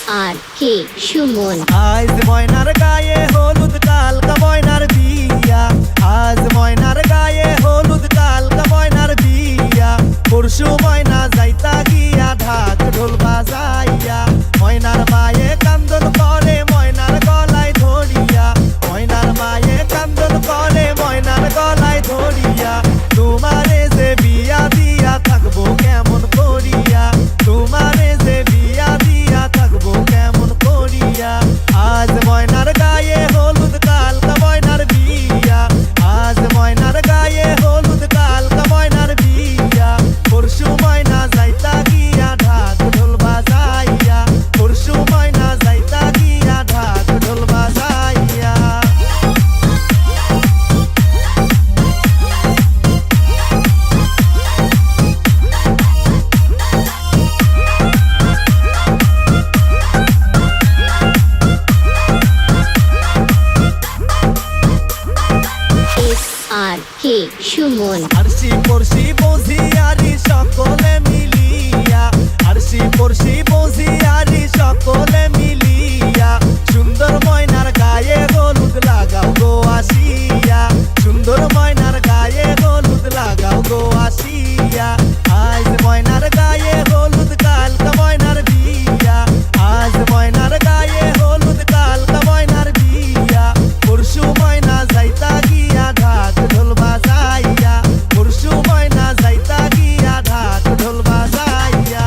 SRK Suman. আজ ময়নার গায়ে হলুদ কালকা ময়নার বিয়া, আজ ময়নার গায়ে হলুদ কালকা ময়নার বিয়া, পরশু ময়না যাইতা গিয়া ঢাক ঢোল বাজাইয়া, ময়নার মায়ে কান্দন করে ময়নার গলায় ধরিয়া, ময়নার মায়ে কান্দন করে ময়নার গলায় ধরিয়া, তোমারে যে বিয়া দিয়া থাকবো কেমন করিয়া, তোমারে যে বিয়া দিয়া থাকবো কেমন করিয়া। আজ ময়নার গায়ে হলুদ কালকা ময়নার বিয়া, আজ ময়নার গায়ে হলুদ কালকা ময়নার বিয়া, পরশু ময়না যাইতা গিয়া ঢাক ঢোল বাজাইয়া, পরশু ময়না যাইতা গিয়া ঢাক ঢোল বাজাইয়া। SRK সুমন। আরশি পড়শি বজিয়ারি সকলে মিলিয়া, আরশি পড়শি বজিয়ারি সকলে মিলিয়া, সুন্দর ময়নার গায়ে হলুদ লাগাও গো আসিয়া, সুন্দর ময়নার গায়ে হলুদ লাগাও গো আসিয়া। আজ ময়নার গায়ে হলুদ কালকা ময়নার বিয়া, আজ ময়নার গায়ে হলুদ কালকা ময়নার বিয়া, পরশু ময়না যাইতা গিয়া ঢাক ঢোল বাজাইয়া, পরশু ময়না যাইতা গিয়া ঢাক ঢোল বাজাইয়া।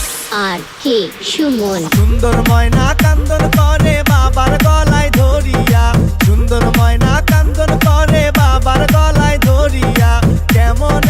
SRK সুমন। সুন্দর ময়না কান্দন করে বাবার গলায় ধরিয়া, সুন্দর ময়না কান্দন করে বাবার গলায় ধরিয়া, কেমন